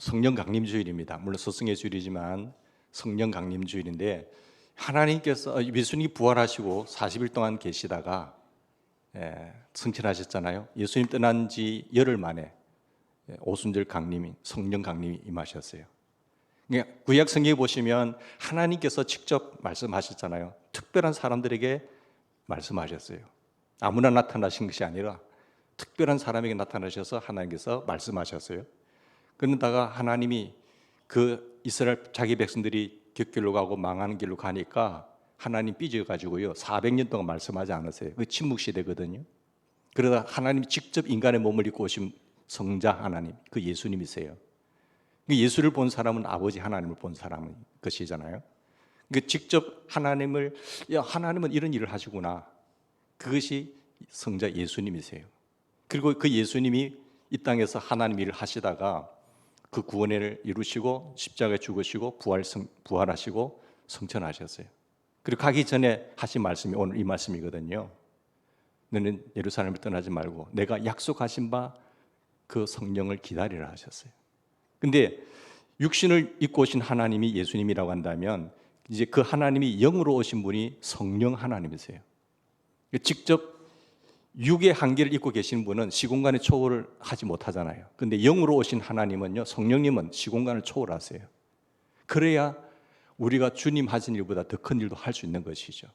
성령 강림주일입니다. 물론 스승의 주일이지만 성령 강림주일인데 하나님께서 예수님이 부활하시고 40일 동안 계시다가 승천하셨잖아요. 예수님 떠난 지 열흘 만에 오순절 강림이 성령 강림이 임하셨어요. 구약 성경에 보시면 하나님께서 직접 말씀하셨잖아요. 특별한 사람들에게 말씀하셨어요. 아무나 나타나신 것이 아니라 특별한 사람에게 나타나셔서 하나님께서 말씀하셨어요. 그러다가 하나님이 그 이스라엘 자기 백성들이 격길로 가고 망하는 길로 가니까 하나님 삐져가지고요 400년 동안 말씀하지 않으세요. 그 침묵시대거든요. 그러다 하나님이 직접 인간의 몸을 입고 오신 성자 하나님, 그 예수님이세요. 예수를 본 사람은 아버지 하나님을 본 사람인 것이잖아요. 직접 하나님은 이런 일을 하시구나. 그것이 성자 예수님이세요. 그리고 그 예수님이 이 땅에서 하나님 일을 하시다가 그 구원을 이루시고 십자가에 죽으시고 부활하시고 성천하셨어요. 그리고 가기 전에 하신 말씀이 오늘 이 말씀이거든요. 너는 예루살렘을 떠나지 말고 내가 약속하신 바 그 성령을 기다리라 하셨어요. 근데 육신을 입고 오신 하나님이 예수님이라고 한다면 이제 그 하나님이 영으로 오신 분이 성령 하나님이세요. 직접 육의 한계를 입고 계신 분은 시공간의 초월을 하지 못하잖아요. 근데 영으로 오신 하나님은요, 성령님은 시공간을 초월하세요. 그래야 우리가 주님 하신 일보다 더 큰 일도 할 수 있는 것이죠.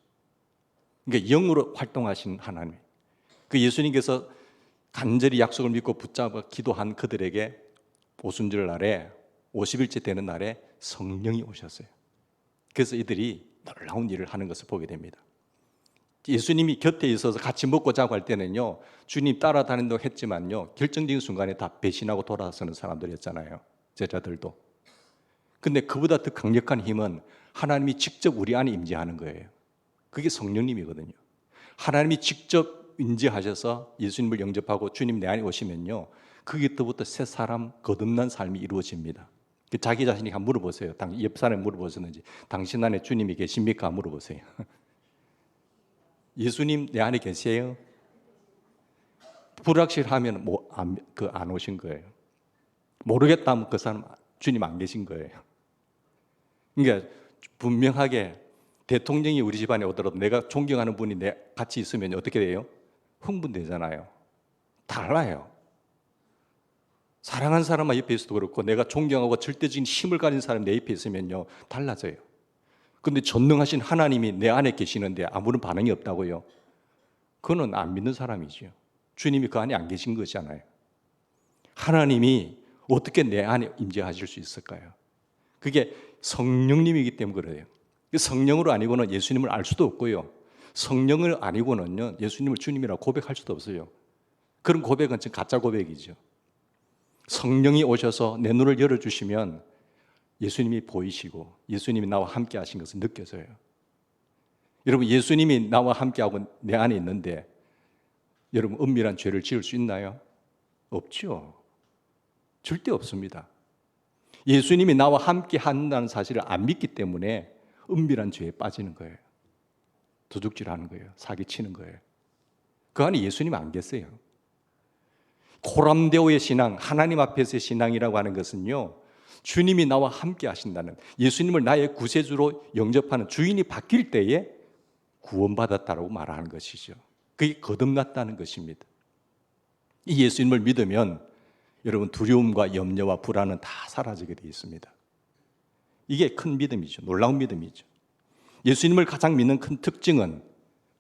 그러니까 영으로 활동하신 하나님. 그 예수님께서 간절히 약속을 믿고 붙잡아 기도한 그들에게 오순절 날에 50일째 되는 날에 성령이 오셨어요. 그래서 이들이 놀라운 일을 하는 것을 보게 됩니다. 예수님이 곁에 있어서 같이 먹고 자고 할 때는요, 주님 따라다닌다고 했지만요, 결정적인 순간에 다 배신하고 돌아서는 사람들이었잖아요. 제자들도. 근데 그보다 더 강력한 힘은 하나님이 직접 우리 안에 임재하는 거예요. 그게 성령님이거든요. 하나님이 직접 임재하셔서 예수님을 영접하고 주님 내 안에 오시면요, 그게부터 새 사람 거듭난 삶이 이루어집니다. 자기 자신이 한번 물어보세요. 옆 사람이 물어보셨는지, 당신 안에 주님이 계십니까? 물어보세요. 예수님 내 안에 계세요? 불확실하면 안 오신 거예요. 모르겠다 하면 그 사람 주님 안 계신 거예요. 그러니까 분명하게 대통령이 우리 집안에 오더라도 내가 존경하는 분이 같이 있으면 어떻게 돼요? 흥분되잖아요. 달라요. 사랑하는 사람만 옆에 있어도 그렇고 내가 존경하고 절대적인 힘을 가진 사람이 내 옆에 있으면요 달라져요. 그런데 전능하신 하나님이 내 안에 계시는데 아무런 반응이 없다고요? 그거는 안 믿는 사람이죠. 주님이 그 안에 안 계신 거잖아요. 하나님이 어떻게 내 안에 임재하실 수 있을까요? 그게 성령님이기 때문에 그래요. 성령으로 아니고는 예수님을 알 수도 없고요, 성령을 아니고는요 예수님을 주님이라고 고백할 수도 없어요. 그런 고백은 지금 가짜 고백이죠. 성령이 오셔서 내 눈을 열어주시면 예수님이 보이시고 예수님이 나와 함께 하신 것을 느껴져요. 여러분, 예수님이 나와 함께하고 내 안에 있는데 여러분 은밀한 죄를 지을 수 있나요? 없죠. 절대 없습니다. 예수님이 나와 함께 한다는 사실을 안 믿기 때문에 은밀한 죄에 빠지는 거예요. 도둑질하는 거예요. 사기치는 거예요. 그 안에 예수님 안 계세요. 코람데오의 신앙, 하나님 앞에서의 신앙이라고 하는 것은요, 주님이 나와 함께 하신다는, 예수님을 나의 구세주로 영접하는 주인이 바뀔 때에 구원받았다라고 말하는 것이죠. 그게 거듭났다는 것입니다. 이 예수님을 믿으면 여러분 두려움과 염려와 불안은 다 사라지게 되어 있습니다. 이게 큰 믿음이죠. 놀라운 믿음이죠. 예수님을 가장 믿는 큰 특징은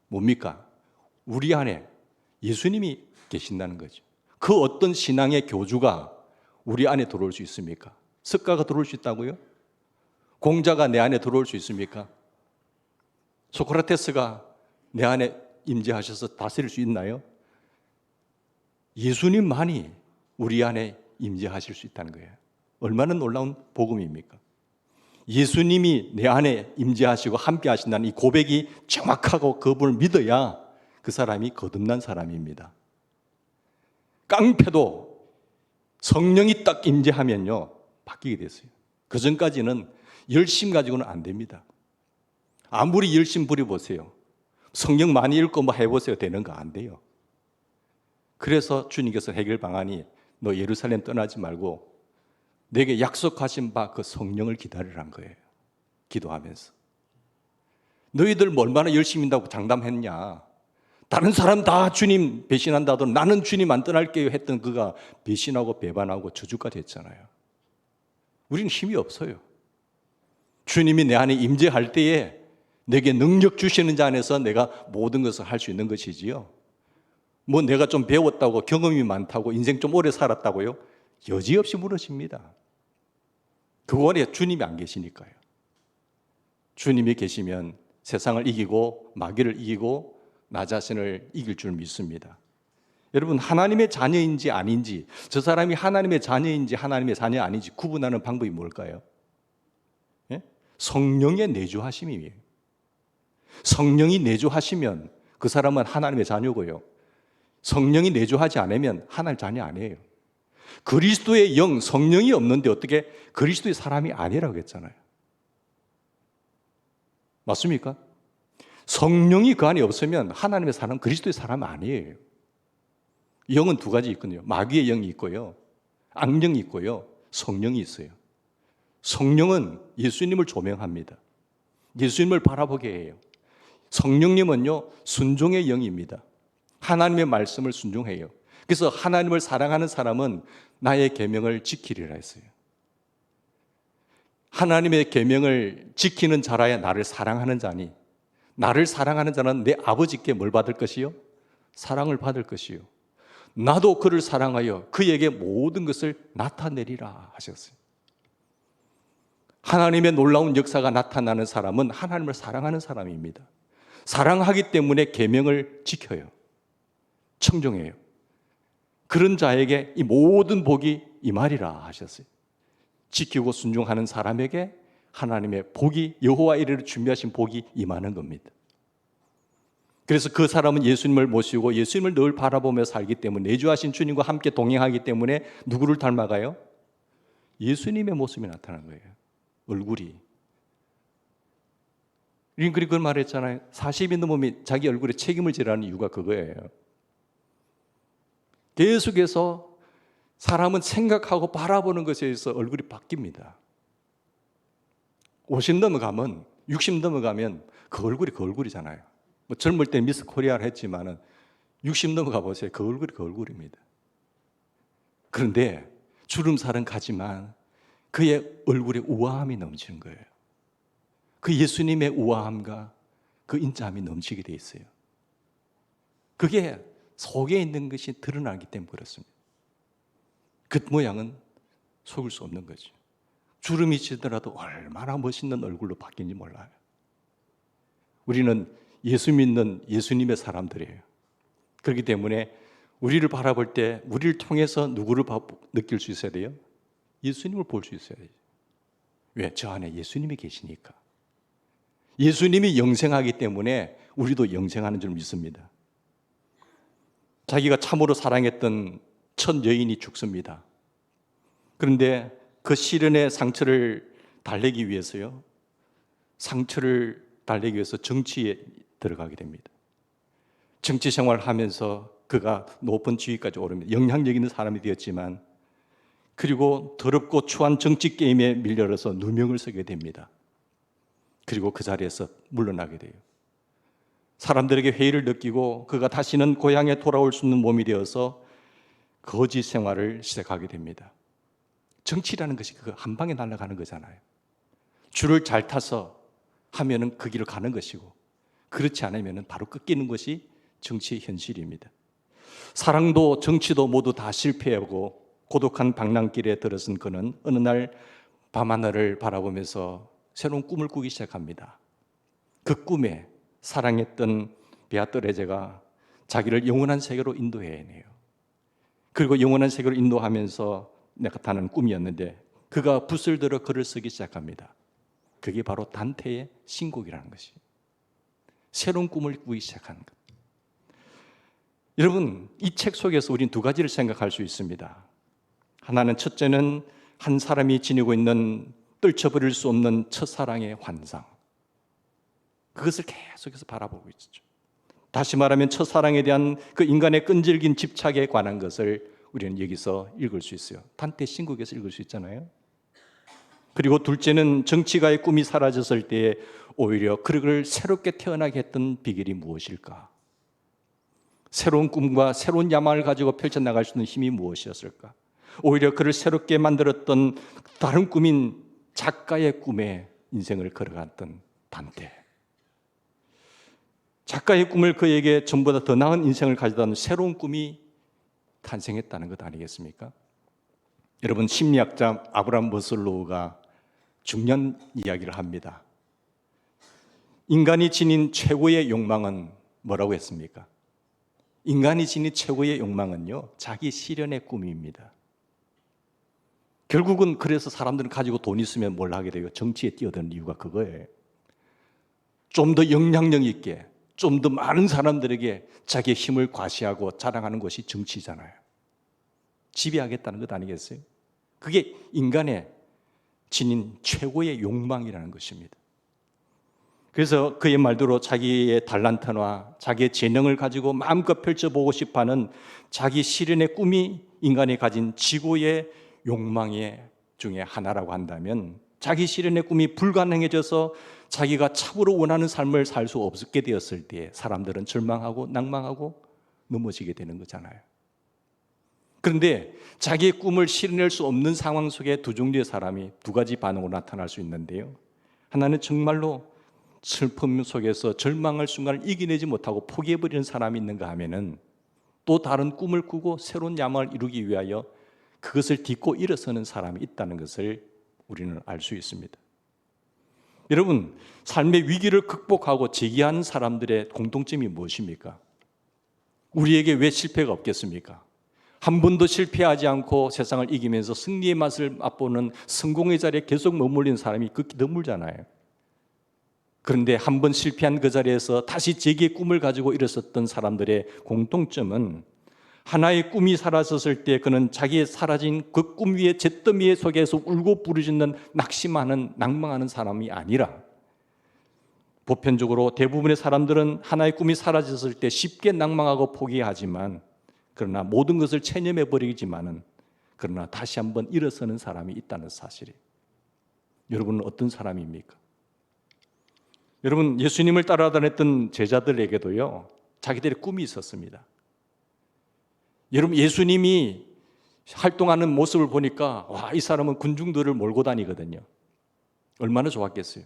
뭡니까? 우리 안에 예수님이 계신다는 거죠. 그 어떤 신앙의 교주가 우리 안에 들어올 수 있습니까? 석가가 들어올 수 있다고요? 공자가 내 안에 들어올 수 있습니까? 소크라테스가 내 안에 임재하셔서 다스릴 수 있나요? 예수님만이 우리 안에 임재하실 수 있다는 거예요. 얼마나 놀라운 복음입니까? 예수님이 내 안에 임재하시고 함께 하신다는 이 고백이 정확하고 그분을 믿어야 그 사람이 거듭난 사람입니다. 깡패도 성령이 딱 임재하면요 바뀌게 됐어요. 그 전까지는 열심 가지고는 안 됩니다. 아무리 열심 부려보세요, 성경 많이 읽고 뭐 해보세요, 되는 거 안 돼요. 그래서 주님께서 해결 방안이 너 예루살렘 떠나지 말고 내게 약속하신 바 그 성령을 기다리라는 거예요. 기도하면서. 너희들 뭐 얼마나 열심히 한다고 장담했냐. 다른 사람 다 주님 배신한다도 나는 주님 안 떠날게요 했던 그가 배신하고 배반하고 저주까지 했잖아요. 우리는 힘이 없어요. 주님이 내 안에 임재할 때에 내게 능력 주시는 자 안에서 내가 모든 것을 할 수 있는 것이지요. 뭐 내가 좀 배웠다고 경험이 많다고 인생 좀 오래 살았다고요? 여지없이 무너집니다. 그 안에 주님이 안 계시니까요. 주님이 계시면 세상을 이기고 마귀를 이기고 나 자신을 이길 줄 믿습니다. 여러분, 하나님의 자녀인지 아닌지, 저 사람이 하나님의 자녀인지 하나님의 자녀 아닌지 구분하는 방법이 뭘까요? 예? 성령의 내주하심이에요. 성령이 내주하시면 그 사람은 하나님의 자녀고요. 성령이 내주하지 않으면 하나님의 자녀 아니에요. 그리스도의 영, 성령이 없는데 어떻게 그리스도의 사람이 아니라고 했잖아요. 맞습니까? 성령이 그 안에 없으면 하나님의 사람, 그리스도의 사람 아니에요. 영은 두 가지 있거든요. 마귀의 영이 있고요. 악령이 있고요. 성령이 있어요. 성령은 예수님을 조명합니다. 예수님을 바라보게 해요. 성령님은요, 순종의 영입니다. 하나님의 말씀을 순종해요. 그래서 하나님을 사랑하는 사람은 나의 계명을 지키리라 했어요. 하나님의 계명을 지키는 자라야 나를 사랑하는 자니, 나를 사랑하는 자는 내 아버지께 뭘 받을 것이요? 사랑을 받을 것이요. 나도 그를 사랑하여 그에게 모든 것을 나타내리라 하셨어요. 하나님의 놀라운 역사가 나타나는 사람은 하나님을 사랑하는 사람입니다. 사랑하기 때문에 계명을 지켜요. 청종해요. 그런 자에게 이 모든 복이 임하리라 하셨어요. 지키고 순종하는 사람에게 하나님의 복이, 여호와 이르러 준비하신 복이 임하는 겁니다. 그래서 그 사람은 예수님을 모시고 예수님을 늘 바라보며 살기 때문에, 내주하신 주님과 함께 동행하기 때문에 누구를 닮아가요? 예수님의 모습이 나타나는 거예요. 얼굴이. 링클이 그걸 말했잖아요. 40이 넘으면 자기 얼굴에 책임을 지라는 이유가 그거예요. 계속해서 사람은 생각하고 바라보는 것에 의해서 얼굴이 바뀝니다. 50 넘어가면, 60 넘어가면 그 얼굴이 그 얼굴이잖아요. 뭐 젊을 때 미스 코리아를 했지만은 60 넘어가 보세요. 그 얼굴이 그 얼굴입니다. 그런데 주름살은 가지만 그의 얼굴에 우아함이 넘치는 거예요. 그 예수님의 우아함과 그 인자함이 넘치게 돼 있어요. 그게 속에 있는 것이 드러나기 때문에 그렇습니다. 그 모양은 속일 수 없는 거죠. 주름이 지더라도 얼마나 멋있는 얼굴로 바뀌는지 몰라요. 우리는 예수 믿는 예수님의 사람들이에요. 그렇기 때문에 우리를 바라볼 때 우리를 통해서 누구를 느낄 수 있어야 돼요? 예수님을 볼 수 있어야 돼요. 왜? 저 안에 예수님이 계시니까. 예수님이 영생하기 때문에 우리도 영생하는 줄 믿습니다. 자기가 참으로 사랑했던 첫 여인이 죽습니다. 그런데 그 시련의 상처를 달래기 위해서요, 상처를 달래기 위해서 정치에 들어가게 됩니다. 정치 생활을 하면서 그가 높은 지위까지 오릅니다. 영향력 있는 사람이 되었지만, 그리고 더럽고 추한 정치 게임에 밀려서 누명을 쓰게 됩니다. 그리고 그 자리에서 물러나게 돼요. 사람들에게 회의를 느끼고 그가 다시는 고향에 돌아올 수 있는 몸이 되어서 거지 생활을 시작하게 됩니다. 정치라는 것이 그 한 방에 날아가는 거잖아요. 줄을 잘 타서 하면은 그 길을 가는 것이고, 그렇지 않으면은 바로 꺾이는 것이 정치의 현실입니다. 사랑도 정치도 모두 다 실패하고 고독한 방랑길에 들어선 그는 어느 날 밤하늘을 바라보면서 새로운 꿈을 꾸기 시작합니다. 그 꿈에 사랑했던 베아트레제가 자기를 영원한 세계로 인도해내요. 그리고 영원한 세계로 인도하면서 나타나는 꿈이었는데, 그가 붓을 들어 글을 쓰기 시작합니다. 그게 바로 단테의 신곡이라는 것이, 새로운 꿈을 꾸기 시작한 것. 여러분, 이 책 속에서 우리는 두 가지를 생각할 수 있습니다. 하나는, 첫째는 한 사람이 지니고 있는 떨쳐버릴 수 없는 첫사랑의 환상, 그것을 계속해서 바라보고 있죠. 다시 말하면 첫사랑에 대한 그 인간의 끈질긴 집착에 관한 것을 우리는 여기서 읽을 수 있어요. 단테 신국에서 읽을 수 있잖아요. 그리고 둘째는 정치가의 꿈이 사라졌을 때에 오히려 그를 새롭게 태어나게 했던 비결이 무엇일까? 새로운 꿈과 새로운 야망을 가지고 펼쳐나갈 수 있는 힘이 무엇이었을까? 오히려 그를 새롭게 만들었던 다른 꿈인 작가의 꿈에 인생을 걸어갔던 단테. 작가의 꿈을 그에게 전보다 더 나은 인생을 가져다는 새로운 꿈이 탄생했다는 것 아니겠습니까? 여러분, 심리학자 아브라함 머슬로우가 중요한 이야기를 합니다. 인간이 지닌 최고의 욕망은 뭐라고 했습니까? 인간이 지닌 최고의 욕망은요, 자기 실현의 꿈입니다. 결국은 그래서 사람들은 가지고 돈 있으면 뭘 하게 돼요? 정치에 뛰어드는 이유가 그거예요. 좀 더 영향력 있게, 좀 더 많은 사람들에게 자기의 힘을 과시하고 자랑하는 것이 정치잖아요. 지배하겠다는 것 아니겠어요? 그게 인간의 지닌 최고의 욕망이라는 것입니다. 그래서 그의 말대로 자기의 달란트나 자기의 재능을 가지고 마음껏 펼쳐보고 싶어하는 자기 실현의 꿈이 인간이 가진 지고의 욕망의 중에 하나라고 한다면, 자기 실현의 꿈이 불가능해져서 자기가 참으로 원하는 삶을 살 수 없게 되었을 때 사람들은 절망하고 낭망하고 넘어지게 되는 거잖아요. 그런데 자기의 꿈을 실현할 수 없는 상황 속에 두 종류의 사람이 두 가지 반응으로 나타날 수 있는데요. 하나는 정말로 슬픔 속에서 절망할 순간을 이겨내지 못하고 포기해버리는 사람이 있는가 하면은, 또 다른 꿈을 꾸고 새로운 야망을 이루기 위하여 그것을 딛고 일어서는 사람이 있다는 것을 우리는 알 수 있습니다. 여러분, 삶의 위기를 극복하고 재기하는 사람들의 공통점이 무엇입니까? 우리에게 왜 실패가 없겠습니까? 한 번도 실패하지 않고 세상을 이기면서 승리의 맛을 맛보는 성공의 자리에 계속 머물리는 사람이 극히 드물잖아요. 그런데 한 번 실패한 그 자리에서 다시 재기의 꿈을 가지고 일어섰던 사람들의 공통점은, 하나의 꿈이 사라졌을 때 그는 자기의 사라진 그 꿈 위에 잿더미 속에서 울고 부르짖는 낙심하는 낭망하는 사람이 아니라, 보편적으로 대부분의 사람들은 하나의 꿈이 사라졌을 때 쉽게 낭망하고 포기하지만, 그러나 모든 것을 체념해버리지만은 그러나 다시 한번 일어서는 사람이 있다는 사실이에요. 여러분은 어떤 사람입니까? 여러분, 예수님을 따라다녔던 제자들에게도요, 자기들의 꿈이 있었습니다. 여러분, 예수님이 활동하는 모습을 보니까 와, 이 사람은 군중들을 몰고 다니거든요. 얼마나 좋았겠어요.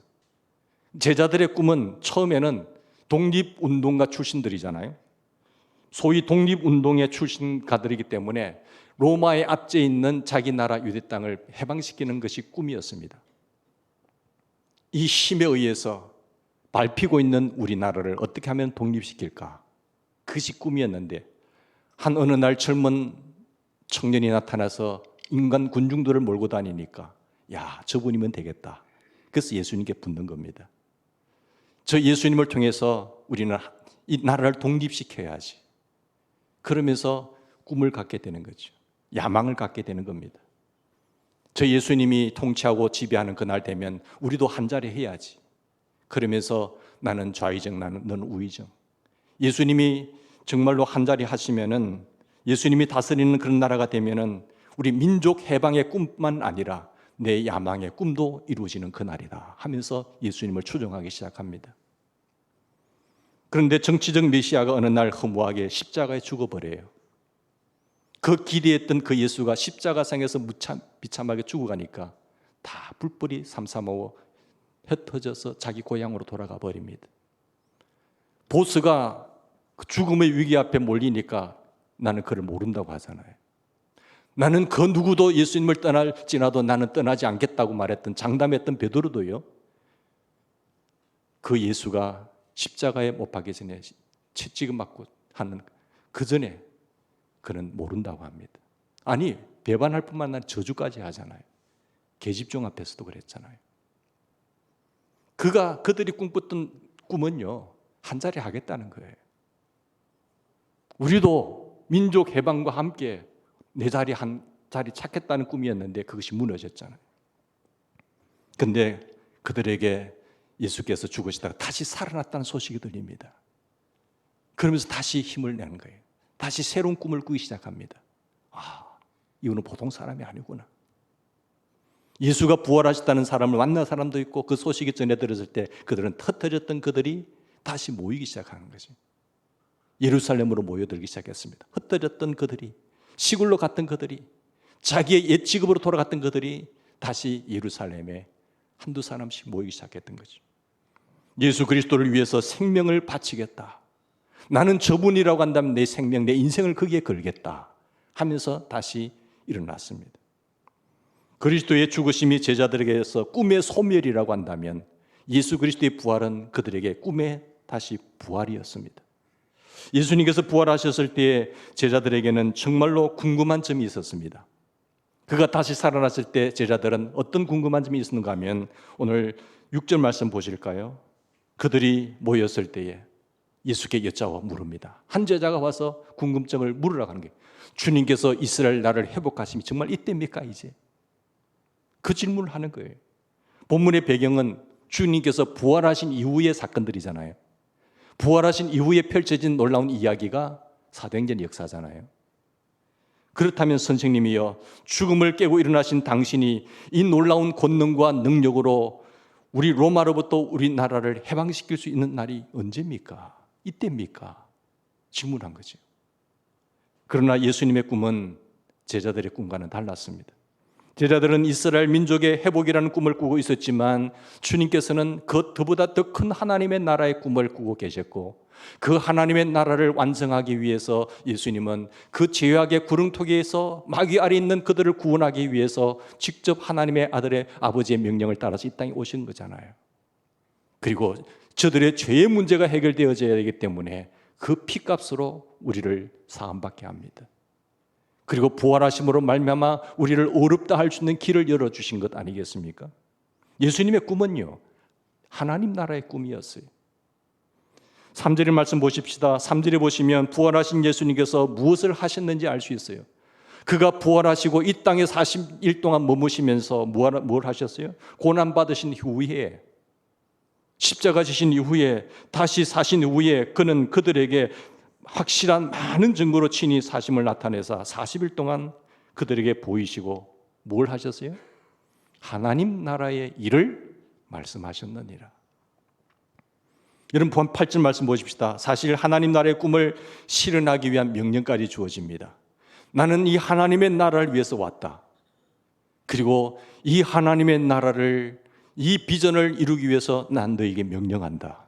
제자들의 꿈은 처음에는 독립운동가 출신들이잖아요. 소위 독립운동의 출신가들이기 때문에 로마의 압제에 있는 자기 나라 유대 땅을 해방시키는 것이 꿈이었습니다. 이 힘에 의해서 밟히고 있는 우리나라를 어떻게 하면 독립시킬까? 그것이 꿈이었는데, 한 어느 날 젊은 청년이 나타나서 인간 군중들을 몰고 다니니까, 야, 저분이면 되겠다. 그래서 예수님께 붙는 겁니다. 저 예수님을 통해서 우리는 이 나라를 독립시켜야지. 그러면서 꿈을 갖게 되는 거죠. 야망을 갖게 되는 겁니다. 저 예수님이 통치하고 지배하는 그날 되면 우리도 한 자리 해야지. 그러면서 나는 좌의정, 너는 우의정. 예수님이 정말로 한 자리 하시면은, 예수님이 다스리는 그런 나라가 되면은 우리 민족 해방의 꿈만 아니라 내 야망의 꿈도 이루어지는 그날이다 하면서 예수님을 추종하기 시작합니다. 그런데 정치적 메시아가 어느 날 허무하게 십자가에 죽어버려요. 그 기대했던 그 예수가 십자가상에서 비참하게 죽어가니까 다 뿔뿔이 삼삼하고 흩어져서 자기 고향으로 돌아가 버립니다. 보스가 죽음의 위기 앞에 몰리니까 나는 그를 모른다고 하잖아요. 나는 그 누구도 예수님을 떠날지라도 나는 떠나지 않겠다고 말했던, 장담했던 베드로도요, 그 예수가 십자가에 못 박기 전에 채찍을 맞고 하는 그 전에 그는 모른다고 합니다. 아니, 배반할 뿐만 아니라 저주까지 하잖아요. 계집종 앞에서도 그랬잖아요. 그들이 꿈꿨던 꿈은요, 한 자리 하겠다는 거예요. 우리도 민족 해방과 함께 내 자리 한 자리 찾겠다는 꿈이었는데 그것이 무너졌잖아요. 그런데 그들에게 예수께서 죽으시다가 다시 살아났다는 소식이 들립니다. 그러면서 다시 힘을 내는 거예요. 다시 새로운 꿈을 꾸기 시작합니다. 이거는 보통 사람이 아니구나. 예수가 부활하셨다는 사람을 만난 사람도 있고 그 소식이 전해 들었을 때 그들은 흩어졌던 그들이 다시 모이기 시작하는 거죠. 예루살렘으로 모여들기 시작했습니다. 흩어졌던 그들이, 시골로 갔던 그들이, 자기의 옛 직업으로 돌아갔던 그들이 다시 예루살렘에 한두 사람씩 모이기 시작했던 거죠. 예수 그리스도를 위해서 생명을 바치겠다. 나는 저분이라고 한다면 내 생명, 내 인생을 거기에 걸겠다 하면서 다시 일어났습니다. 그리스도의 죽으심이 제자들에게서 꿈의 소멸이라고 한다면 예수 그리스도의 부활은 그들에게 꿈의 다시 부활이었습니다. 예수님께서 부활하셨을 때에 제자들에게는 정말로 궁금한 점이 있었습니다. 그가 다시 살아났을 때 제자들은 어떤 궁금한 점이 있었는가 하면 오늘 6절 말씀 보실까요? 그들이 모였을 때에 예수께 여짜와 물습니다. 한 제자가 와서 궁금증을 물으라고 하는 게 주님께서 이스라엘 나라를 회복하심이 정말 이때입니까 이제? 그 질문을 하는 거예요. 본문의 배경은 주님께서 부활하신 이후의 사건들이잖아요. 부활하신 이후에 펼쳐진 놀라운 이야기가 사도행전 역사잖아요. 그렇다면 선생님이여, 죽음을 깨고 일어나신 당신이 이 놀라운 권능과 능력으로 우리 로마로부터 우리나라를 해방시킬 수 있는 날이 언제입니까? 이때입니까? 질문한 거죠. 그러나 예수님의 꿈은 제자들의 꿈과는 달랐습니다. 제자들은 이스라엘 민족의 회복이라는 꿈을 꾸고 있었지만 주님께서는 그보다 더 큰 하나님의 나라의 꿈을 꾸고 계셨고 그 하나님의 나라를 완성하기 위해서 예수님은 그 죄악의 구렁텅이에서 마귀 아래 있는 그들을 구원하기 위해서 직접 하나님의 아들의 아버지의 명령을 따라서 이 땅에 오신 거잖아요. 그리고 저들의 죄의 문제가 해결되어져야 되기 때문에 그 피값으로 우리를 사함받게 합니다. 그리고 부활하심으로 말미암아 우리를 어렵다 할 수 있는 길을 열어주신 것 아니겠습니까? 예수님의 꿈은요, 하나님 나라의 꿈이었어요. 3절의 말씀 보십시다. 3절에 보시면 부활하신 예수님께서 무엇을 하셨는지 알 수 있어요. 그가 부활하시고 이 땅에 40일 동안 머무시면서 뭘 하셨어요? 고난받으신 후에, 십자가 지신 이후에, 다시 사신 이후에 그는 그들에게 확실한 많은 증거로 친히 사심을 나타내서 40일 동안 그들에게 보이시고 뭘 하셨어요? 하나님 나라의 일을 말씀하셨느니라. 여러분 8절 말씀 보십시다. 사실 하나님 나라의 꿈을 실현하기 위한 명령까지 주어집니다. 나는 이 하나님의 나라를 위해서 왔다. 그리고 이 하나님의 나라를, 이 비전을 이루기 위해서 난 너에게 명령한다.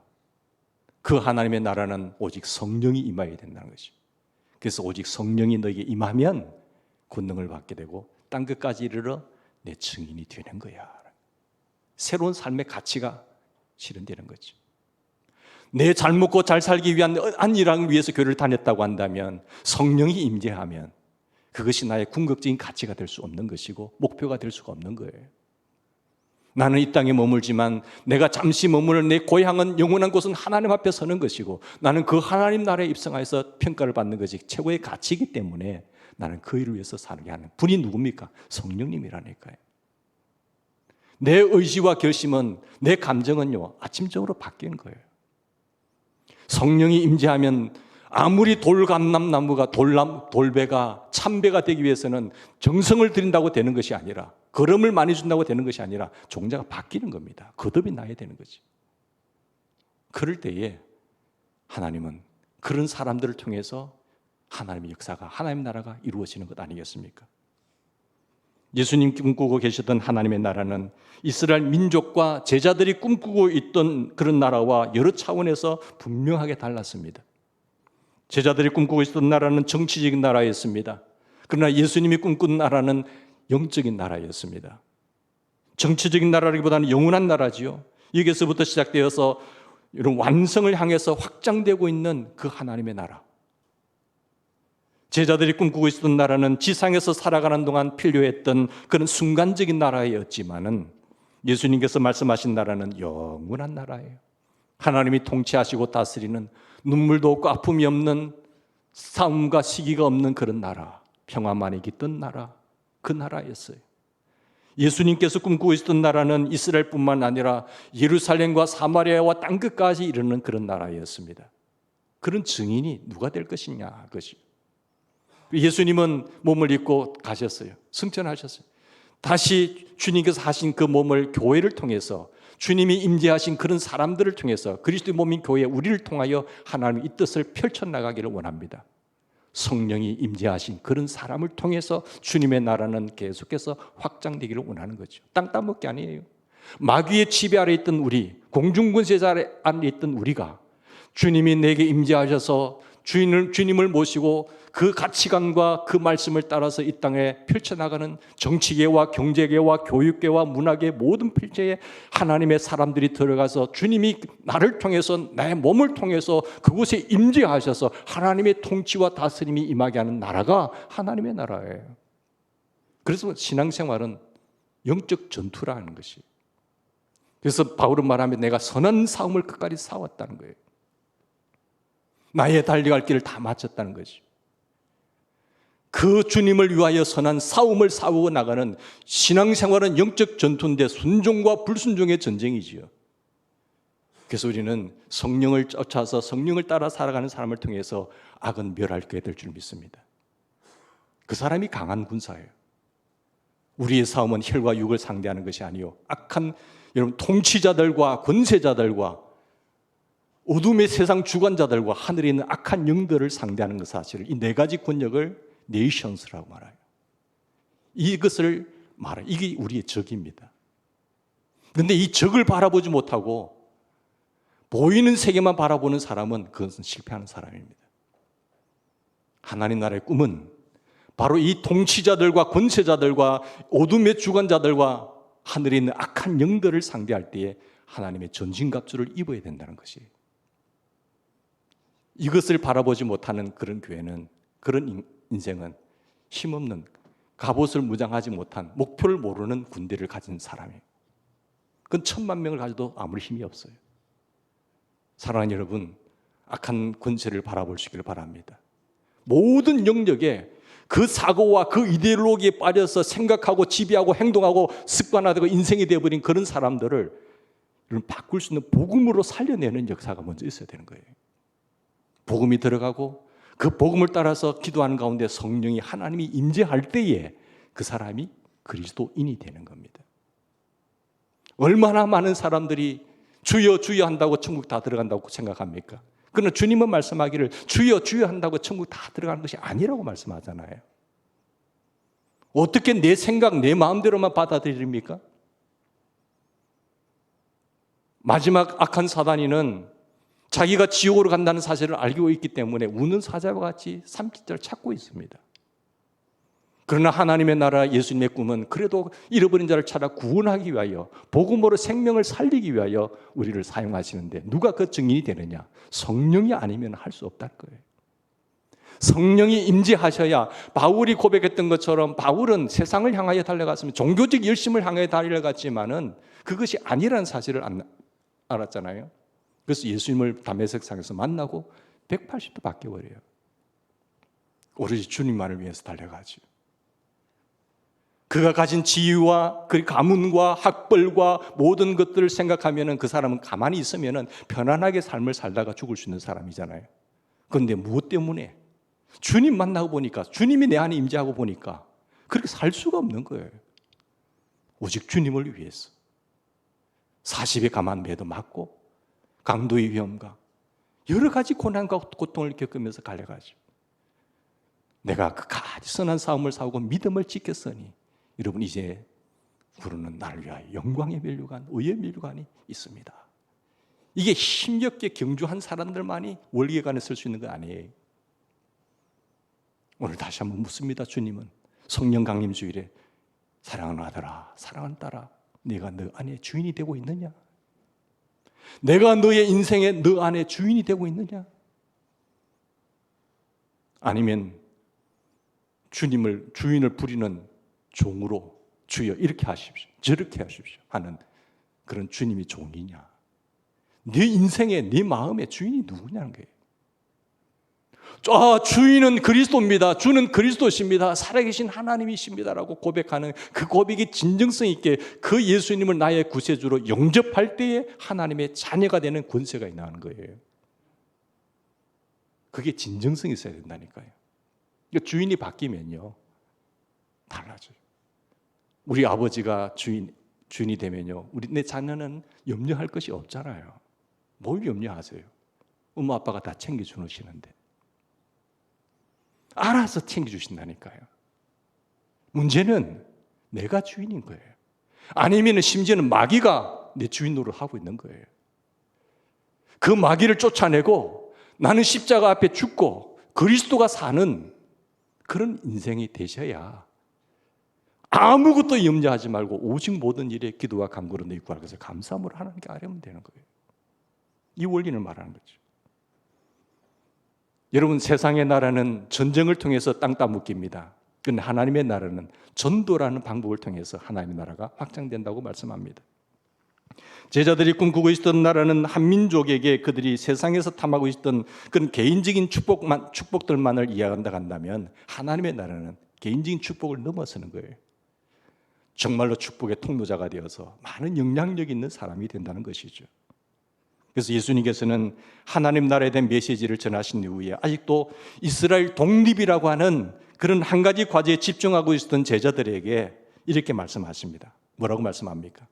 그 하나님의 나라는 오직 성령이 임하여야 된다는 것이죠. 그래서 오직 성령이 너에게 임하면 권능을 받게 되고 땅 끝까지 이르러 내 증인이 되는 거야. 새로운 삶의 가치가 실현되는 거죠. 내 잘 먹고 잘 살기 위한 안일함을 위해서 교회를 다녔다고 한다면 성령이 임재하면 그것이 나의 궁극적인 가치가 될 수 없는 것이고 목표가 될 수가 없는 거예요. 나는 이 땅에 머물지만 내가 잠시 머무는 내 고향은 영원한 곳은 하나님 앞에 서는 것이고 나는 그 하나님 나라에 입성해서 평가를 받는 것이 최고의 가치이기 때문에 나는 그 일을 위해서 살게 하는 분이 누굽니까? 성령님이라니까요. 내 의지와 결심은, 내 감정은요, 아침적으로 바뀌는 거예요. 성령이 임재하면 아무리 돌감람나무가 돌배가 참배가 되기 위해서는 정성을 들인다고 되는 것이 아니라, 걸음을 많이 준다고 되는 것이 아니라 종자가 바뀌는 겁니다. 거듭이 나야 되는 거지. 그럴 때에 하나님은 그런 사람들을 통해서 하나님의 역사가, 하나님의 나라가 이루어지는 것 아니겠습니까? 예수님 꿈꾸고 계셨던 하나님의 나라는 이스라엘 민족과 제자들이 꿈꾸고 있던 그런 나라와 여러 차원에서 분명하게 달랐습니다. 제자들이 꿈꾸고 있었던 나라는 정치적인 나라였습니다. 그러나 예수님이 꿈꾼 나라는 영적인 나라였습니다. 정치적인 나라라기보다는 영원한 나라지요. 여기서부터 시작되어서 이런 완성을 향해서 확장되고 있는 그 하나님의 나라. 제자들이 꿈꾸고 있었던 나라는 지상에서 살아가는 동안 필요했던 그런 순간적인 나라였지만은 예수님께서 말씀하신 나라는 영원한 나라예요. 하나님이 통치하시고 다스리는, 눈물도 없고 아픔이 없는, 싸움과 시기가 없는 그런 나라, 평화만이 깃든 나라, 그 나라였어요. 예수님께서 꿈꾸고 있었던 나라는 이스라엘뿐만 아니라 예루살렘과 사마리아와 땅끝까지 이르는 그런 나라였습니다. 그런 증인이 누가 될 것이냐, 그것이. 예수님은 몸을 입고 가셨어요. 승천하셨어요. 다시 주님께서 하신 그 몸을 교회를 통해서, 주님이 임재하신 그런 사람들을 통해서, 그리스도의 몸인 교회 우리를 통하여 하나님의 이 뜻을 펼쳐나가기를 원합니다. 성령이 임재하신 그런 사람을 통해서 주님의 나라는 계속해서 확장되기를 원하는 거죠. 땅 따먹기 아니에요. 마귀의 지배 아래 있던 우리, 공중권세자 아래 있던 우리가 주님이 내게 임재하셔서 주님을 모시고 그 가치관과 그 말씀을 따라서 이 땅에 펼쳐나가는 정치계와 경제계와 교육계와 문화계 모든 필체에 하나님의 사람들이 들어가서 주님이 나를 통해서, 나의 몸을 통해서 그곳에 임재하셔서 하나님의 통치와 다스림이 임하게 하는 나라가 하나님의 나라예요. 그래서 신앙생활은 영적 전투라는 것이. 그래서 바울은 말하면 내가 선한 싸움을 끝까지 싸웠다는 거예요. 나의 달려갈 길을 다 마쳤다는 거죠. 그 주님을 위하여 선한 싸움을 싸우고 나가는 신앙생활은 영적 전투인데 순종과 불순종의 전쟁이지요. 그래서 우리는 성령을 쫓아서 성령을 따라 살아가는 사람을 통해서 악은 멸하게 될 줄 믿습니다. 그 사람이 강한 군사예요. 우리의 싸움은 혈과 육을 상대하는 것이 아니요, 악한 여러분 통치자들과 권세자들과 어둠의 세상 주관자들과 하늘에 있는 악한 영들을 상대하는 것 사실을, 이 네 가지 권력을 네이션스라고 말해요. 이것을 말해요. 이게 우리의 적입니다. 그런데 이 적을 바라보지 못하고 보이는 세계만 바라보는 사람은 그것은 실패하는 사람입니다. 하나님 나라의 꿈은 바로 이 통치자들과 권세자들과 어둠의 주관자들과 하늘에 있는 악한 영들을 상대할 때에 하나님의 전진갑주를 입어야 된다는 것이에요. 이것을 바라보지 못하는 그런 교회는, 그런 인생은 힘없는, 갑옷을 무장하지 못한, 목표를 모르는 군대를 가진 사람이에요. 그건 10,000명을 가져도 아무리 힘이 없어요. 사랑하는 여러분, 악한 권세를 바라볼 수 있기를 바랍니다. 모든 영역에 그 사고와 그 이데올로기에 빠져서 생각하고 지배하고 행동하고 습관화되고 인생이 되어버린 그런 사람들을 바꿀 수 있는 복음으로 살려내는 역사가 먼저 있어야 되는 거예요. 복음이 들어가고 그 복음을 따라서 기도하는 가운데 성령이, 하나님이 임재할 때에 그 사람이 그리스도인이 되는 겁니다. 얼마나 많은 사람들이 주여 주여 한다고 천국 다 들어간다고 생각합니까? 그러나 주님은 말씀하기를 주여 주여 한다고 천국 다 들어가는 것이 아니라고 말씀하잖아요. 어떻게 내 생각, 내 마음대로만 받아들입니까? 마지막 악한 사단이는 자기가 지옥으로 간다는 사실을 알고 있기 때문에 우는 사자와 같이 삼키자를 찾고 있습니다. 그러나 하나님의 나라, 예수님의 꿈은 그래도 잃어버린 자를 찾아 구원하기 위하여, 복음으로 생명을 살리기 위하여 우리를 사용하시는데 누가 그 증인이 되느냐? 성령이 아니면 할 수 없다는 거예요. 성령이 임재하셔야, 바울이 고백했던 것처럼 바울은 세상을 향하여 달려갔으면, 종교적 열심을 향하여 달려갔지만은 그것이 아니라는 사실을 알았잖아요. 그래서 예수님을 다메섹상에서 만나고 180도 바뀌어버려요. 오로지 주님만을 위해서 달려가죠. 그가 가진 지위와 그 가문과 학벌과 모든 것들을 생각하면 그 사람은 가만히 있으면 편안하게 삶을 살다가 죽을 수 있는 사람이잖아요. 그런데 무엇 때문에? 주님 만나고 보니까, 주님이 내 안에 임재하고 보니까 그렇게 살 수가 없는 거예요. 오직 주님을 위해서 40의 가만 매도 맞고 강도의 위험과 여러 가지 고난과 고통을 겪으면서 갈려가죠. 내가 그까지 선한 싸움을 싸우고 믿음을 지켰으니 여러분 이제 구르는 나를 위하여 영광의 면류관, 의의 면류관이 있습니다. 이게 힘겹게 경주한 사람들만이 월계관에 설 수 있는 거 아니에요. 오늘 다시 한번 묻습니다. 주님은 성령 강림 주일에 사랑하는 아들아, 사랑하는 딸아, 네가 너 안에 주인이 되고 있느냐? 내가 너의 인생에 너 안에 주인이 되고 있느냐? 아니면 주인을 부리는 종으로 주여 이렇게 하십시오, 저렇게 하십시오 하는 그런 주님이 종이냐? 네 인생에, 네 마음의 주인이 누구냐는 거예요. 주인은 그리스도입니다, 주는 그리스도십니다, 살아계신 하나님이십니다라고 고백하는 그 고백이 진정성 있게 그 예수님을 나의 구세주로 영접할 때에 하나님의 자녀가 되는 권세가 있는 거예요. 그게 진정성이 있어야 된다니까요. 주인이 바뀌면요, 달라져요. 우리 아버지가 주인이 되면요, 내 자녀는 염려할 것이 없잖아요. 뭘 염려하세요? 엄마 아빠가 다 챙겨주시는데. 알아서 챙겨주신다니까요. 문제는 내가 주인인 거예요. 아니면 심지어는 마귀가 내 주인 노릇을 하고 있는 거예요. 그 마귀를 쫓아내고 나는 십자가 앞에 죽고 그리스도가 사는 그런 인생이 되셔야 아무것도 염려하지 말고 오직 모든 일에 기도와 간구로 내 구하라 그래서 감사함으로 하나님께 아뢰면 되는 거예요. 이 원리를 말하는 거죠. 여러분, 세상의 나라는 전쟁을 통해서 땅 따먹기입니다. 그런데 하나님의 나라는 전도라는 방법을 통해서 하나님의 나라가 확장된다고 말씀합니다. 제자들이 꿈꾸고 있었던 나라는 한 민족에게 그들이 세상에서 탐하고 있었던 그런 개인적인 축복들만을 이해한다고 한다면 하나님의 나라는 개인적인 축복을 넘어서는 거예요. 정말로 축복의 통로자가 되어서 많은 영향력 있는 사람이 된다는 것이죠. 그래서 예수님께서는 하나님 나라에 대한 메시지를 전하신 이후에 아직도 이스라엘 독립이라고 하는 그런 한 가지 과제에 집중하고 있었던 제자들에게 이렇게 말씀하십니다. 뭐라고 말씀합니까?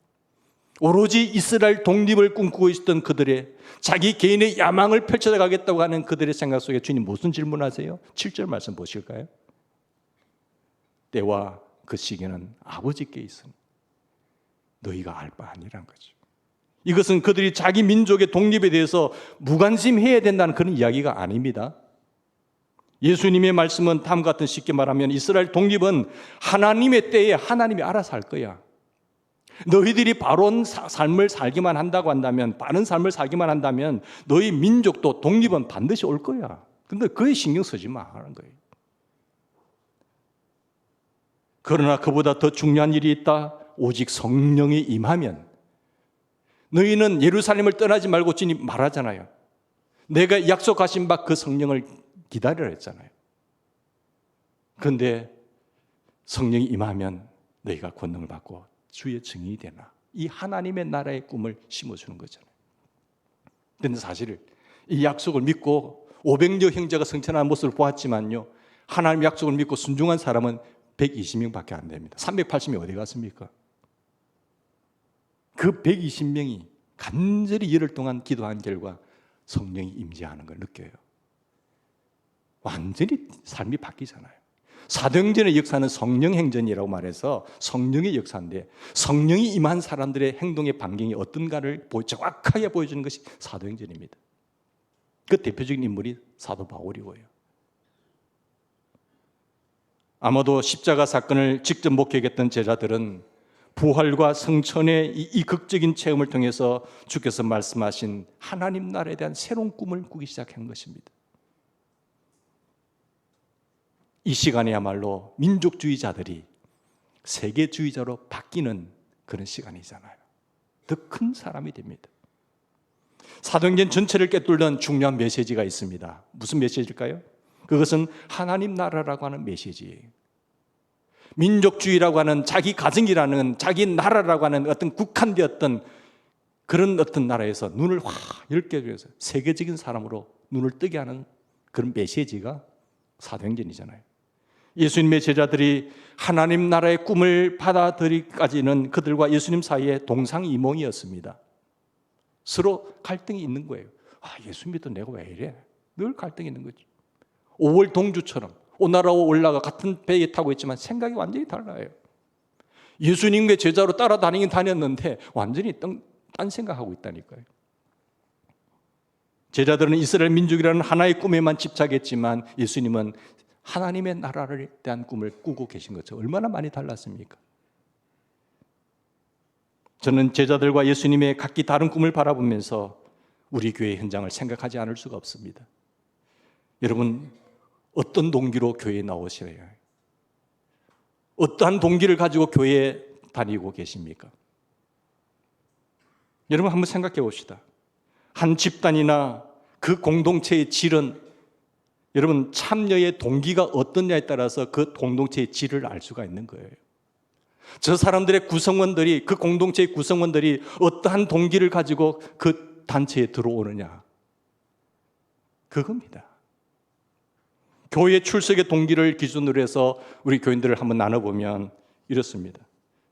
오로지 이스라엘 독립을 꿈꾸고 있었던 그들의 자기 개인의 야망을 펼쳐가겠다고 하는 그들의 생각 속에 주님 무슨 질문하세요? 7절 말씀 보실까요? 때와 그 시기는 아버지께 있으니 너희가 알 바 아니란 거죠. 이것은 그들이 자기 민족의 독립에 대해서 무관심해야 된다는 그런 이야기가 아닙니다. 예수님의 말씀은 다음과 같은, 쉽게 말하면 이스라엘 독립은 하나님의 때에 하나님이 알아서 할 거야. 너희들이 바른 삶을 살기만 한다고 한다면, 바른 삶을 살기만 한다면 너희 민족도 독립은 반드시 올 거야. 근데 그에 신경 쓰지 마 하는 거예요. 그러나 그보다 더 중요한 일이 있다. 오직 성령이 임하면 너희는 예루살렘을 떠나지 말고 주님 말하잖아요. 내가 약속하신 바 그 성령을 기다리라 했잖아요. 그런데 성령이 임하면 너희가 권능을 받고 주의 증인이 되나. 이 하나님의 나라의 꿈을 심어주는 거잖아요. 그런데 사실 이 약속을 믿고 500여 형제가 성천하는 모습을 보았지만요, 하나님의 약속을 믿고 순종한 사람은 120명밖에 안 됩니다. 380명이 어디 갔습니까? 그 120명이 간절히 열흘 동안 기도한 결과 성령이 임재하는 걸 느껴요. 완전히 삶이 바뀌잖아요. 사도행전의 역사는 성령 행전이라고 말해서 성령의 역사인데, 성령이 임한 사람들의 행동의 반경이 어떤가를 정확하게 보여주는 것이 사도행전입니다. 그 대표적인 인물이 사도 바울이고요. 아마도 십자가 사건을 직접 목격했던 제자들은 부활과 성천의 이 극적인 체험을 통해서 주께서 말씀하신 하나님 나라에 대한 새로운 꿈을 꾸기 시작한 것입니다. 이 시간이야말로 민족주의자들이 세계주의자로 바뀌는 그런 시간이잖아요. 더 큰 사람이 됩니다. 사도행전 전체를 꿰뚫는 중요한 메시지가 있습니다. 무슨 메시지일까요? 그것은 하나님 나라라고 하는 메시지예요. 민족주의라고 하는 자기 가정이라는 자기 나라라고 하는 어떤 국한되었던 그런 어떤 나라에서 눈을 확 열게 해서 세계적인 사람으로 눈을 뜨게 하는 그런 메시지가 사도행전이잖아요. 예수님의 제자들이 하나님 나라의 꿈을 받아들이기까지는 그들과 예수님 사이에 동상이몽이었습니다. 서로 갈등이 있는 거예요. 예수 믿어 내가 왜 이래? 늘 갈등이 있는 거지. 5월 동주처럼 오나라와 올라가 같은 배에 타고 있지만 생각이 완전히 달라요. 예수님의 제자로 따라다니긴 다녔는데 완전히 딴 생각하고 있다니까요. 제자들은 이스라엘 민족이라는 하나의 꿈에만 집착했지만 예수님은 하나님의 나라를 대한 꿈을 꾸고 계신 거죠. 얼마나 많이 달랐습니까? 저는 제자들과 예수님의 각기 다른 꿈을 바라보면서 우리 교회 현장을 생각하지 않을 수가 없습니다. 여러분, 어떤 동기로 교회에 나오셔야 해요? 어떠한 동기를 가지고 교회에 다니고 계십니까? 여러분 한번 생각해 봅시다. 한 집단이나 그 공동체의 질은 여러분 참여의 동기가 어떠냐에 따라서 그 공동체의 질을 알 수가 있는 거예요. 저 사람들의 구성원들이, 그 공동체의 구성원들이 어떠한 동기를 가지고 그 단체에 들어오느냐, 그겁니다. 교회 출석의 동기를 기준으로 해서 우리 교인들을 한번 나눠보면 이렇습니다.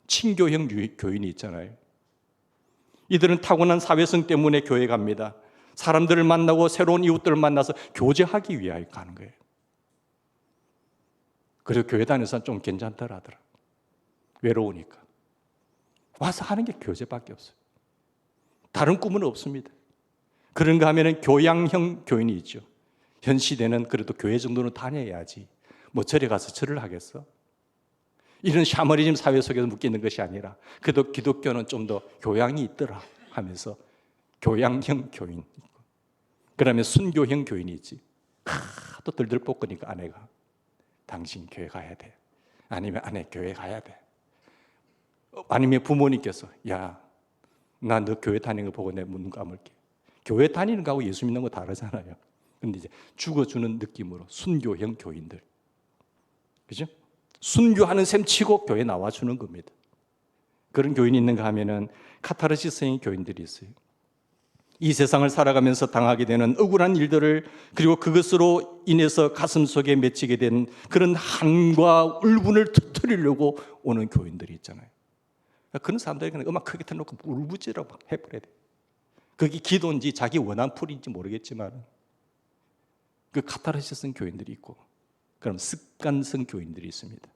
친교형 교인이 있잖아요. 이들은 타고난 사회성 때문에 교회 갑니다. 사람들을 만나고 새로운 이웃들을 만나서 교제하기 위하여 가는 거예요. 그래서 교회 다니면서 좀 괜찮더라 하더라. 외로우니까. 와서 하는 게 교제밖에 없어요. 다른 꿈은 없습니다. 그런가 하면은 교양형 교인이 있죠. 현 시대는 그래도 교회 정도는 다녀야지. 뭐 절에 가서 절을 하겠어? 이런 샤머니즘 사회 속에서 묶여 있는 것이 아니라 그래도 기독교는 좀 더 교양이 있더라 하면서 교양형 교인. 그러면 순교형 교인이 있지. 또 들들 볶으니까 아내가 당신 교회 가야 돼. 아니면 아내 교회 가야 돼. 아니면 부모님께서 야, 나 너 교회 다니는 거 보고 내 눈 감을게. 교회 다니는 거하고 예수 믿는 거 다르잖아요. 근데 이제 죽어주는 느낌으로 순교형 교인들. 그죠? 순교하는 셈 치고 교회 나와주는 겁니다. 그런 교인이 있는가 하면은 카타르시스형 교인들이 있어요. 이 세상을 살아가면서 당하게 되는 억울한 일들을 그리고 그것으로 인해서 가슴 속에 맺히게 된 그런 한과 울분을 터뜨리려고 오는 교인들이 있잖아요. 그런 사람들에게는 음악 크게 틀어놓고 울부짖으라고 막 해버려야 돼요. 그게 기도인지 자기 원한풀인지 모르겠지만 그 카타르시스성 교인들이 있고 그럼 습관성 교인들이 있습니다.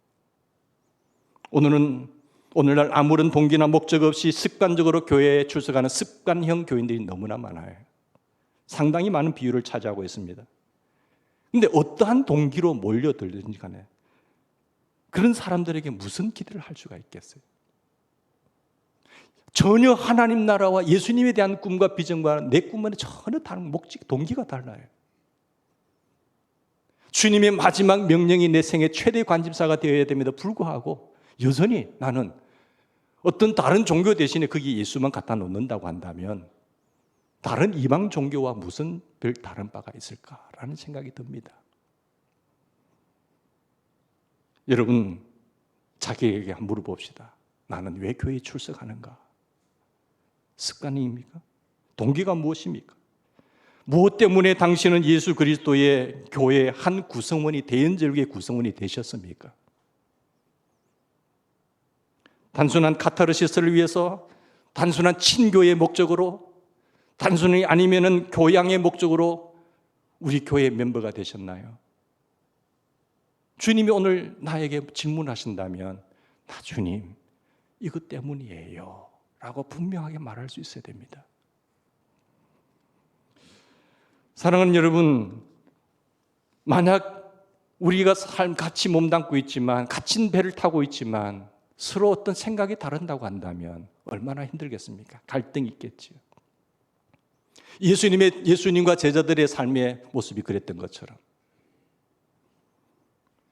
오늘날 아무런 동기나 목적 없이 습관적으로 교회에 출석하는 습관형 교인들이 너무나 많아요. 상당히 많은 비율을 차지하고 있습니다. 그런데 어떠한 동기로 몰려들든지 간에 그런 사람들에게 무슨 기대를 할 수가 있겠어요? 전혀 하나님 나라와 예수님에 대한 꿈과 비전과 내 꿈과는 전혀 다른 목적, 동기가 달라요. 주님의 마지막 명령이 내 생애 최대 관심사가 되어야 됩니다. 불구하고 여전히 나는 어떤 다른 종교 대신에 거기 예수만 갖다 놓는다고 한다면 다른 이방 종교와 무슨 별 다른 바가 있을까라는 생각이 듭니다. 여러분, 자기에게 한번 물어봅시다. 나는 왜 교회에 출석하는가? 습관입니까? 동기가 무엇입니까? 무엇 때문에 당신은 예수 그리스도의 교회의 한 구성원이, 대연절개의 구성원이 되셨습니까? 단순한 카타르시스를 위해서, 단순한 친교의 목적으로, 단순히 아니면은 교양의 목적으로 우리 교회의 멤버가 되셨나요? 주님이 오늘 나에게 질문하신다면 나 주님 이것 때문이에요 라고 분명하게 말할 수 있어야 됩니다. 사랑하는 여러분, 만약 우리가 같이 몸담고 있지만 같은 배를 타고 있지만 서로 어떤 생각이 다른다고 한다면 얼마나 힘들겠습니까? 갈등이 있겠지요. 예수님과 제자들의 삶의 모습이 그랬던 것처럼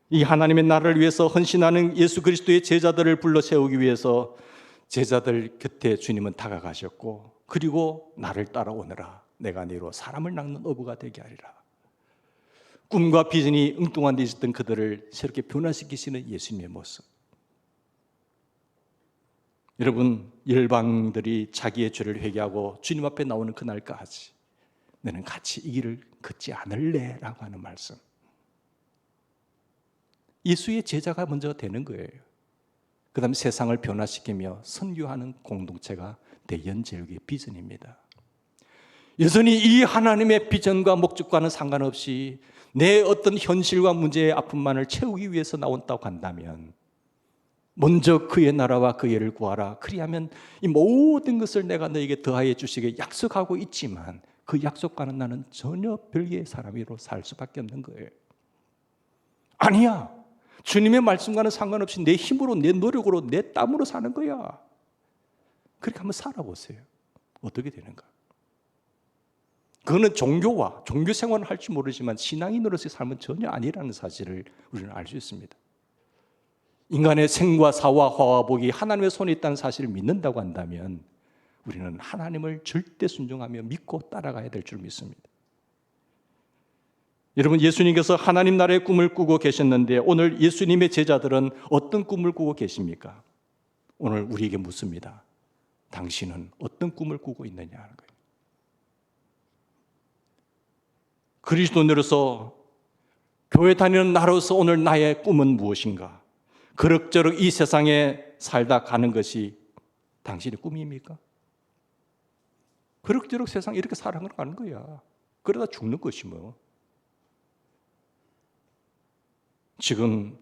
이 하나님의 나라를 위해서 헌신하는 예수 그리스도의 제자들을 불러 세우기 위해서 제자들 곁에 주님은 다가가셨고 그리고 나를 따라오너라 내가 너희로 사람을 낚는 어부가 되게 하리라. 꿈과 비전이 엉뚱한 데 있었던 그들을 새롭게 변화시키시는 예수님의 모습. 여러분, 열방들이 자기의 죄를 회개하고 주님 앞에 나오는 그날까지 너는 같이 이 길을 걷지 않을래? 라고 하는 말씀. 예수의 제자가 먼저 되는 거예요. 그 다음에 세상을 변화시키며 선교하는 공동체가 대연제육의 비전입니다. 여전히 이 하나님의 비전과 목적과는 상관없이 내 어떤 현실과 문제의 아픔만을 채우기 위해서 나온다고 한다면 먼저 그의 나라와 그의 일을 구하라. 그리하면 이 모든 것을 내가 너에게 더하여 주시게 약속하고 있지만 그 약속과는 나는 전혀 별개의 사람으로 살 수밖에 없는 거예요. 아니야. 주님의 말씀과는 상관없이 내 힘으로, 내 노력으로, 내 땀으로 사는 거야. 그렇게 한번 살아보세요. 어떻게 되는가? 그거는 종교와 종교 생활을 할지 모르지만 신앙인으로서의 삶은 전혀 아니라는 사실을 우리는 알 수 있습니다. 인간의 생과 사와 화와 복이 하나님의 손에 있다는 사실을 믿는다고 한다면 우리는 하나님을 절대 순종하며 믿고 따라가야 될 줄 믿습니다. 여러분, 예수님께서 하나님 나라의 꿈을 꾸고 계셨는데 오늘 예수님의 제자들은 어떤 꿈을 꾸고 계십니까? 오늘 우리에게 묻습니다. 당신은 어떤 꿈을 꾸고 있느냐 하는 거예요. 그리스도인으로서 교회 다니는 나로서 오늘 나의 꿈은 무엇인가? 그럭저럭 이 세상에 살다 가는 것이 당신의 꿈입니까? 그럭저럭 세상 이렇게 살아가는 거야. 그러다 죽는 것이 뭐. 지금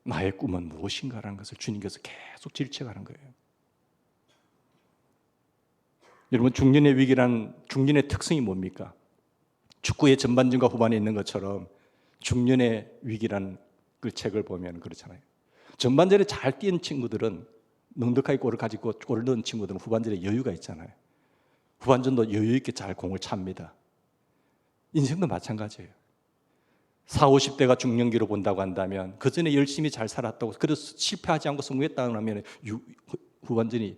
나의 꿈은 무엇인가라는 것을 주님께서 계속 질책하는 거예요. 여러분, 중년의 위기란, 중년의 특성이 뭡니까? 축구의 전반전과 후반에 있는 것처럼 중년의 위기라는 그 책을 보면 그렇잖아요. 전반전에 잘 뛴 친구들은, 넉넉하게 골을 가지고 골을 넣은 친구들은 후반전에 여유가 있잖아요. 후반전도 여유 있게 잘 공을 찹니다. 인생도 마찬가지예요. 40, 50대가 중년기로 본다고 한다면 그 전에 열심히 잘 살았다고, 그래서 실패하지 않고 성공했다고 하면 후반전이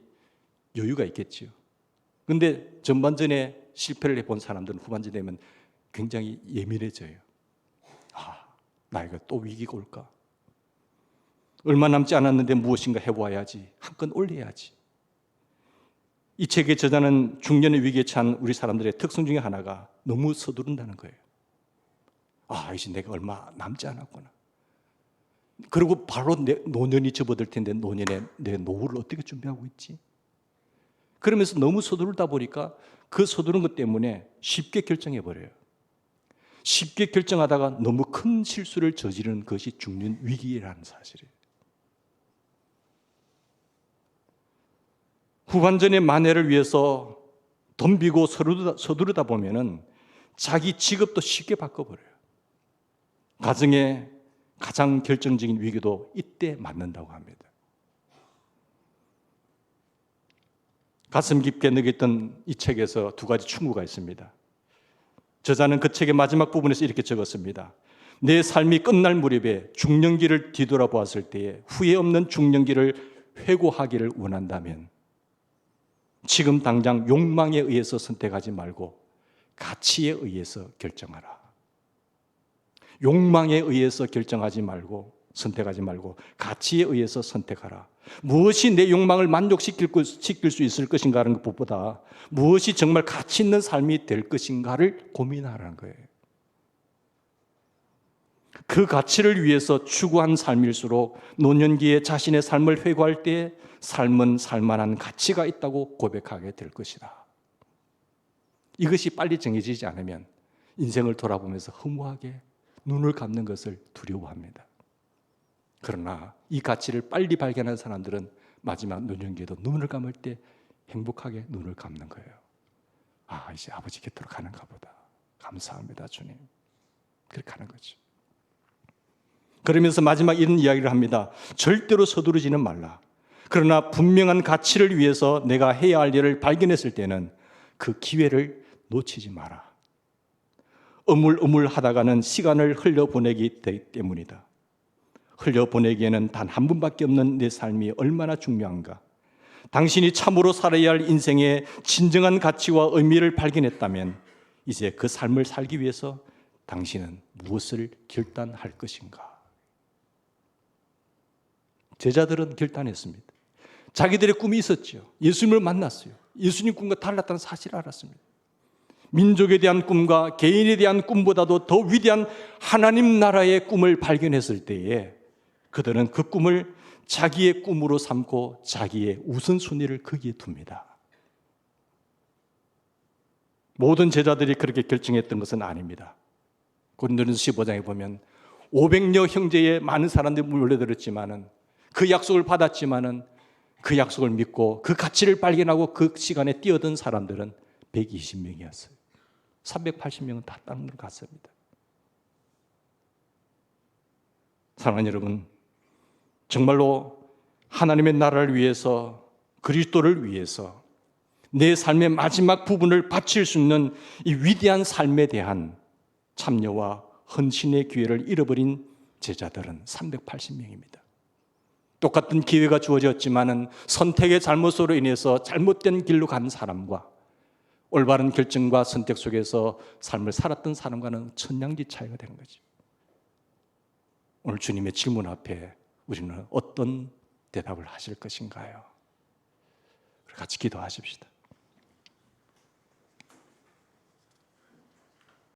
여유가 있겠지요. 그런데 전반전에 실패를 해본 사람들은 후반전 되면 굉장히 예민해져요. 나에게 또 위기가 올까? 얼마 남지 않았는데 무엇인가 해보아야지. 한 건 올려야지. 이 책의 저자는 중년의 위기에 처한 우리 사람들의 특성 중에 하나가 너무 서두른다는 거예요. 이제 내가 얼마 남지 않았구나. 그리고 바로 노년이 접어들 텐데 노년에 내 노후를 어떻게 준비하고 있지? 그러면서 너무 서두르다 보니까 그 서두른 것 때문에 쉽게 결정해버려요. 쉽게 결정하다가 너무 큰 실수를 저지르는 것이 중년 위기라는 사실이에요. 후반전의 만회를 위해서 덤비고 서두르다 보면은 자기 직업도 쉽게 바꿔버려요. 가정의 가장 결정적인 위기도 이때 맞는다고 합니다. 가슴 깊게 느꼈던 이 책에서 두 가지 충고가 있습니다. 저자는 그 책의 마지막 부분에서 이렇게 적었습니다. 내 삶이 끝날 무렵에 중년기를 뒤돌아보았을 때에 후회 없는 중년기를 회고하기를 원한다면 지금 당장 욕망에 의해서 선택하지 말고 가치에 의해서 결정하라. 욕망에 의해서 결정하지 말고 선택하지 말고 가치에 의해서 선택하라. 무엇이 내 욕망을 만족시킬 수 있을 것인가 하는 것보다 무엇이 정말 가치 있는 삶이 될 것인가를 고민하라는 거예요. 그 가치를 위해서 추구한 삶일수록 노년기에 자신의 삶을 회고할 때 삶은 살만한 가치가 있다고 고백하게 될 것이다. 이것이 빨리 정해지지 않으면 인생을 돌아보면서 허무하게 눈을 감는 것을 두려워합니다. 그러나 이 가치를 빨리 발견한 사람들은 마지막 노년기에도 눈을 감을 때 행복하게 눈을 감는 거예요. 이제 아버지 곁으로 가는가 보다. 감사합니다, 주님. 그렇게 하는 거죠. 그러면서 마지막 이런 이야기를 합니다. 절대로 서두르지는 말라. 그러나 분명한 가치를 위해서 내가 해야 할 일을 발견했을 때는 그 기회를 놓치지 마라. 어물어물하다가는 시간을 흘려보내기 때문이다. 흘려보내기에는 단 한 번밖에 없는 내 삶이 얼마나 중요한가. 당신이 참으로 살아야 할 인생의 진정한 가치와 의미를 발견했다면 이제 그 삶을 살기 위해서 당신은 무엇을 결단할 것인가. 제자들은 결단했습니다. 자기들의 꿈이 있었죠. 예수님을 만났어요. 예수님 꿈과 달랐다는 사실을 알았습니다. 민족에 대한 꿈과 개인에 대한 꿈보다도 더 위대한 하나님 나라의 꿈을 발견했을 때에 그들은 그 꿈을 자기의 꿈으로 삼고 자기의 우선순위를 거기에 둡니다. 모든 제자들이 그렇게 결정했던 것은 아닙니다. 고린도전서 15장에 보면 500여 형제의 많은 사람들이 몰려들었지만은 그 약속을 받았지만은 그 약속을 믿고 그 가치를 발견하고 그 시간에 뛰어든 사람들은 120명이었어요. 380명은 다 다른 걸 갔습니다. 사랑하는 여러분, 정말로 하나님의 나라를 위해서, 그리스도를 위해서 내 삶의 마지막 부분을 바칠 수 있는 이 위대한 삶에 대한 참여와 헌신의 기회를 잃어버린 제자들은 380명입니다. 똑같은 기회가 주어졌지만은 선택의 잘못으로 인해서 잘못된 길로 간 사람과 올바른 결정과 선택 속에서 삶을 살았던 사람과는 천냥지 차이가 되는 거죠. 오늘 주님의 질문 앞에 우리는 어떤 대답을 하실 것인가요? 같이 기도하십시다.